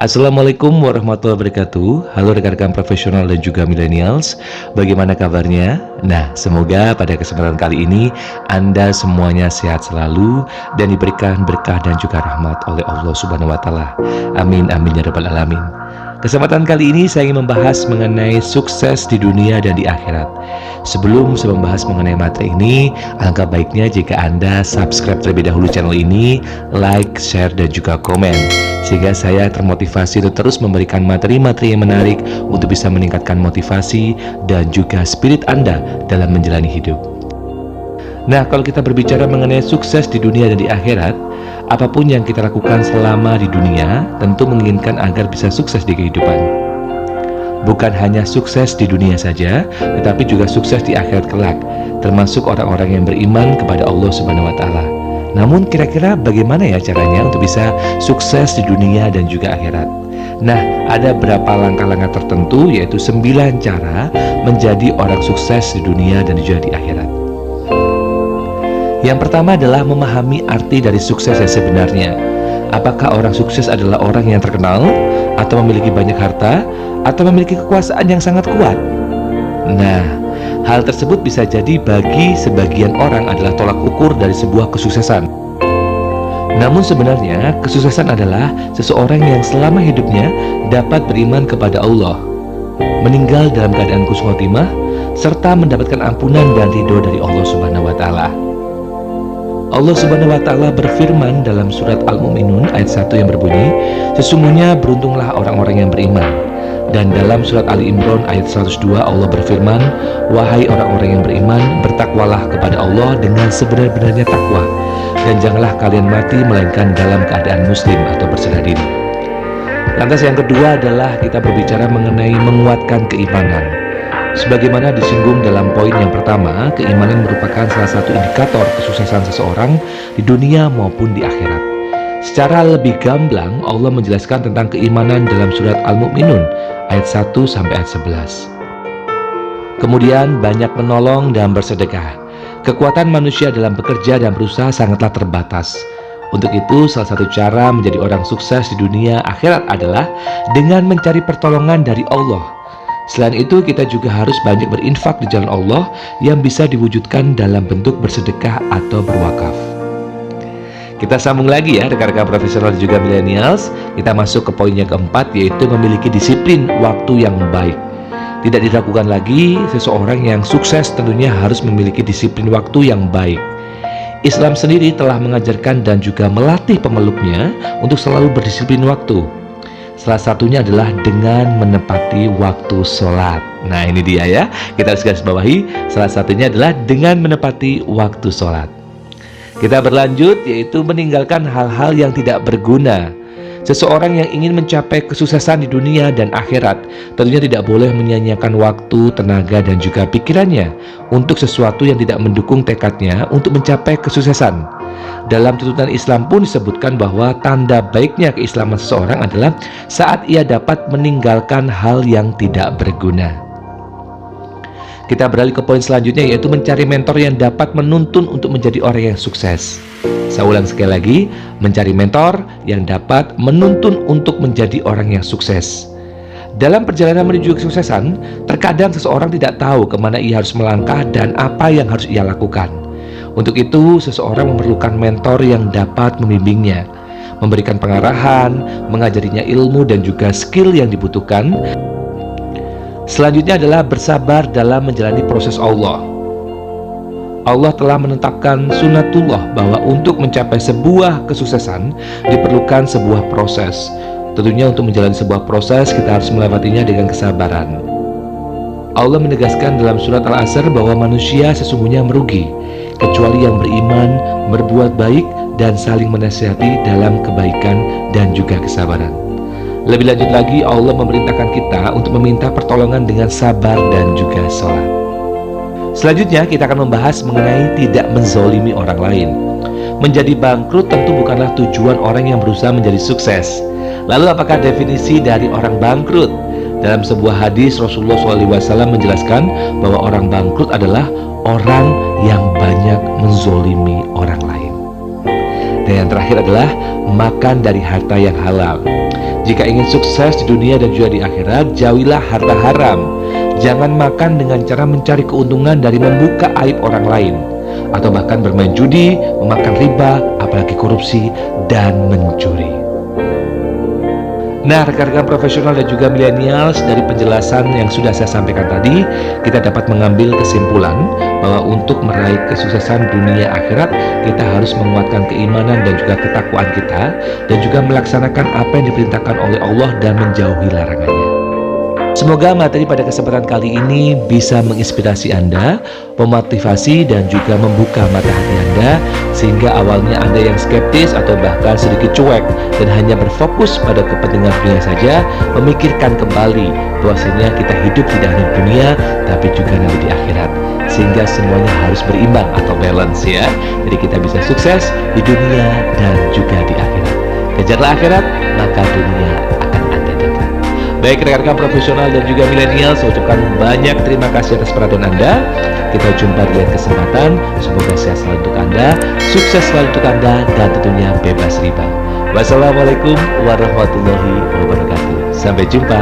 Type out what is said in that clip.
Assalamualaikum warahmatullahi wabarakatuh. Halo rekan-rekan profesional dan juga millennials. Bagaimana kabarnya? Nah, semoga pada kesempatan kali ini Anda semuanya sehat selalu dan diberikan berkah dan juga rahmat oleh Allah Subhanahu wa taala. Amin amin ya rabbal alamin. Kesempatan kali ini saya ingin membahas mengenai sukses di dunia dan di akhirat. Sebelum saya membahas mengenai materi ini, alangkah baiknya jika Anda subscribe terlebih dahulu channel ini, like, share, dan juga komen, sehingga saya termotivasi untuk terus memberikan materi-materi yang menarik untuk bisa meningkatkan motivasi dan juga spirit Anda dalam menjalani hidup. Nah, kalau kita berbicara mengenai sukses di dunia dan di akhirat, apapun yang kita lakukan selama di dunia tentu menginginkan agar bisa sukses di kehidupan. Bukan hanya sukses di dunia saja, tetapi juga sukses di akhirat kelak, termasuk orang-orang yang beriman kepada Allah Subhanahu wa taala. Namun kira-kira bagaimana ya caranya untuk bisa sukses di dunia dan juga akhirat? Nah, ada beberapa langkah-langkah tertentu, yaitu 9 cara menjadi orang sukses di dunia dan juga di akhirat. Yang pertama adalah memahami arti dari sukses yang sebenarnya. Apakah orang sukses adalah orang yang terkenal, atau memiliki banyak harta, atau memiliki kekuasaan yang sangat kuat? Nah, hal tersebut bisa jadi bagi sebagian orang adalah tolak ukur dari sebuah kesuksesan. Namun sebenarnya kesuksesan adalah seseorang yang selama hidupnya dapat beriman kepada Allah, meninggal dalam keadaan husnul khotimah, serta mendapatkan ampunan dan ridho dari Allah Subhanahu wa taala. Allah Subhanahu wa taala berfirman dalam surat Al-Mu'minun ayat 1 yang berbunyi, "Sesungguhnya beruntunglah orang-orang yang beriman." Dan dalam surat Ali Imran ayat 102 Allah berfirman, "Wahai orang-orang yang beriman, bertakwalah kepada Allah dengan sebenar-benarnya takwa, dan janganlah kalian mati melainkan dalam keadaan muslim atau berserah diri." Lantas yang kedua adalah kita berbicara mengenai menguatkan keimanan. Sebagaimana disinggung dalam poin yang pertama, keimanan merupakan salah satu indikator kesuksesan seseorang di dunia maupun di akhirat. Secara lebih gamblang, Allah menjelaskan tentang keimanan dalam surat Al-Mu'minun ayat 1 sampai ayat 11. Kemudian banyak menolong dan bersedekah. Kekuatan manusia dalam bekerja dan berusaha sangatlah terbatas. Untuk itu, salah satu cara menjadi orang sukses di dunia akhirat adalah dengan mencari pertolongan dari Allah. Selain itu, kita juga harus banyak berinfak di jalan Allah yang bisa diwujudkan dalam bentuk bersedekah atau berwakaf. Kita sambung lagi ya rekan-rekan profesional dan juga millennials. Kita masuk ke poin yang keempat, yaitu memiliki disiplin waktu yang baik. Tidak diragukan lagi, seseorang yang sukses tentunya harus memiliki disiplin waktu yang baik. Islam sendiri telah mengajarkan dan juga melatih pemeluknya untuk selalu berdisiplin waktu. Salah satunya adalah dengan menepati waktu sholat. Nah, ini dia ya, kita harus garis bawahi. Salah satunya adalah dengan menepati waktu sholat. Kita berlanjut, yaitu meninggalkan hal-hal yang tidak berguna. Seseorang yang ingin mencapai kesuksesan di dunia dan akhirat tentunya tidak boleh menyia-nyiakan waktu, tenaga, dan juga pikirannya untuk sesuatu yang tidak mendukung tekadnya untuk mencapai kesuksesan. Dalam tuntunan Islam pun disebutkan bahwa tanda baiknya keislaman seseorang adalah saat ia dapat meninggalkan hal yang tidak berguna. Kita beralih ke poin selanjutnya, yaitu mencari mentor yang dapat menuntun untuk menjadi orang yang sukses. Saya ulang sekali lagi, mencari mentor yang dapat menuntun untuk menjadi orang yang sukses. Dalam perjalanan menuju kesuksesan, terkadang seseorang tidak tahu kemana ia harus melangkah dan apa yang harus ia lakukan. Untuk itu, seseorang memerlukan mentor yang dapat membimbingnya, memberikan pengarahan, mengajarinya ilmu dan juga skill yang dibutuhkan. Selanjutnya adalah bersabar dalam menjalani proses Allah. Allah telah menetapkan sunnatullah bahwa untuk mencapai sebuah kesuksesan diperlukan sebuah proses. Tentunya untuk menjalani sebuah proses kita harus melewatinya dengan kesabaran. Allah menegaskan dalam surat Al-Asr bahwa manusia sesungguhnya merugi kecuali yang beriman, berbuat baik, dan saling menasihati dalam kebaikan dan juga kesabaran. Lebih lanjut lagi, Allah memerintahkan kita untuk meminta pertolongan dengan sabar dan juga sholat. Selanjutnya kita akan membahas mengenai tidak menzolimi orang lain. Menjadi bangkrut tentu bukanlah tujuan orang yang berusaha menjadi sukses. Lalu apakah definisi dari orang bangkrut? Dalam sebuah hadis Rasulullah SAW menjelaskan bahwa orang bangkrut adalah orang yang banyak menzolimi orang lain. Dan yang terakhir adalah makan dari harta yang halal. Jika ingin sukses di dunia dan juga di akhirat, jauhilah harta haram. Jangan makan dengan cara mencari keuntungan dari membuka aib orang lain, atau bahkan bermain judi, memakan riba, apalagi korupsi, dan mencuri. Nah, rekan-rekan profesional dan juga milenials, dari penjelasan yang sudah saya sampaikan tadi, kita dapat mengambil kesimpulan bahwa untuk meraih kesuksesan dunia akhirat, kita harus menguatkan keimanan dan juga ketakwaan kita, dan juga melaksanakan apa yang diperintahkan oleh Allah dan menjauhi larangannya. Semoga materi pada kesempatan kali ini bisa menginspirasi Anda, memotivasi dan juga membuka mata hati Anda, sehingga awalnya Anda yang skeptis atau bahkan sedikit cuek dan hanya berfokus pada kepentingan dunia saja, memikirkan kembali bahwasanya kita hidup tidak hanya di dunia tapi juga nanti di akhirat, sehingga semuanya harus berimbang atau balance ya. Jadi kita bisa sukses di dunia dan juga di akhirat. Kejarlah akhirat, maka dunia akan Anda dapat. Baik rekan-rekan profesional dan juga milenial, saya ucapkan banyak terima kasih atas perhatian Anda. Kita jumpa di lain kesempatan. Semoga sehat selalu untuk Anda, sukses selalu untuk Anda, dan tentunya bebas riba. Wassalamualaikum warahmatullahi wabarakatuh. Sampai jumpa.